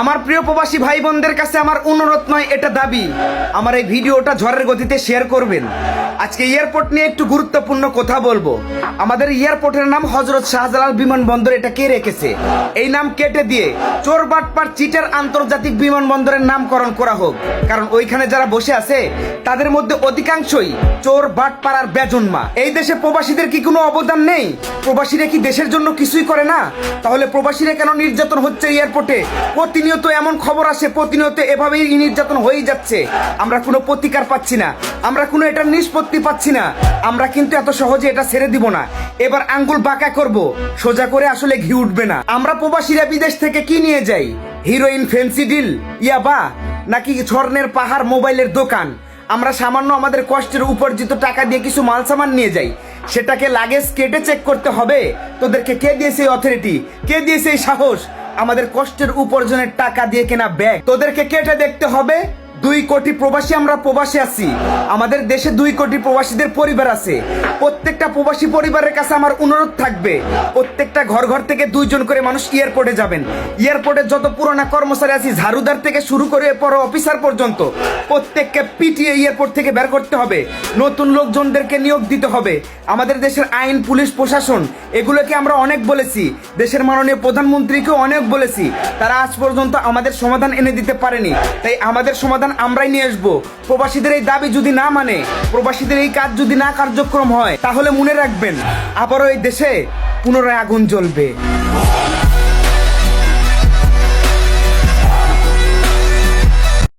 আমার প্রিয় প্রবাসী ভাই বোনদের কাছে আমার অনুরোধ নয়, এটা দাবি, আমার এই ভিডিওটা ঝড়ের গতিতে শেয়ার করবেন। আজকে এয়ারপোর্ট নিয়ে একটু গুরুত্বপূর্ণ কথা বলবো। আমাদের এয়ারপোর্টের নাম হযরত শাহজালাল বিমানবন্দর। এটা কে রেখেছে? এই নাম কেটে দিয়ে চোর বাটপার চিটার আন্তর্জাতিক বিমানবন্দরের নামকরণ করা হোক। কারণ ওইখানে যারা বসে আছে তাদের মধ্যে অধিকাংশই চোর বাটপার আর বেজন্মা। এই দেশে প্রবাসীদের কি কোনো অবদান নেই? প্রবাসীরা কি দেশের জন্য কিছুই করে না? তাহলে প্রবাসীরা কেন নির্যাতন হচ্ছে এয়ারপোর্টে? প্রতিনিয়ত এমন খবর আসে, প্রতিনিয়ত এভাবেই নির্যাতন হয়ে যাচ্ছে। আমরা কোনো প্রতিকার পাচ্ছি না, আমরা কোনো এটার নিষ্পত্তি পাচ্ছি না। আমরা কিন্তু এত সহজে এটা ছেড়ে দিব না। এবার আঙ্গুল বাঁকা করব, সোজা করে আসলে ঘি উঠবে না। আমরা প্রবাসীরা বিদেশ থেকে কি নিয়ে যাই? হিরোইন, ফেন্সি ডিল, ইয়াবা, নাকি স্বর্ণের পাহাড়, মোবাইলের দোকান? আমরা সামান্য আমাদের কষ্টের উপার্জিত টাকা দিয়ে কিছু মাল সামান নিয়ে যাই, সেটাকে লাগেজ কেটে চেক করতে হবে? তোদেরকে কে দিয়েছে এই অথরিটি? কে দিয়েছে এই সাহস? আমাদের কষ্টের উপার্জনের টাকা দিয়ে কেনা ব্যাগ তোদেরকে কেটে দেখতে হবে? 2 কোটি প্রবাসী আমরা প্রবাসী আছি। আমাদের দেশে 2 কোটি প্রবাসীদের পরিবার আছে। প্রত্যেকটা প্রবাসী পরিবারের কাছে আমার অনুরোধ থাকবে, প্রত্যেকটা ঘর ঘর থেকে 2 জন করে মানুষ এয়ারপোর্টে যাবেন। এয়ারপোর্টে যত পুরোনো কর্মচারী আছে, ঝাড়ুদার থেকে শুরু করে বড় অফিসার পর্যন্ত, প্রত্যেককে পিটিয়ে এয়ারপোর্ট থেকে বের করতে হবে। নতুন লোকজনদেরকে নিয়োগ দিতে হবে। আমাদের দেশের আইন, পুলিশ, প্রশাসন, এগুলোকে আমরা অনেক বলেছি, দেশের মাননীয় প্রধানমন্ত্রীকেও অনেক বলেছি, তারা আজ পর্যন্ত আমাদের সমাধান এনে দিতে পারেনি। তাই আমাদের সমাধান আমরাই নিয়ে আসবো। প্রবাসীদের এই দাবি যদি না মানে, প্রবাসীদের এই কাজ যদি না কার্যক্রম হয়, তাহলে মনে রাখবেন আবারও এই দেশে পুনরায় আগুন জ্বলবে।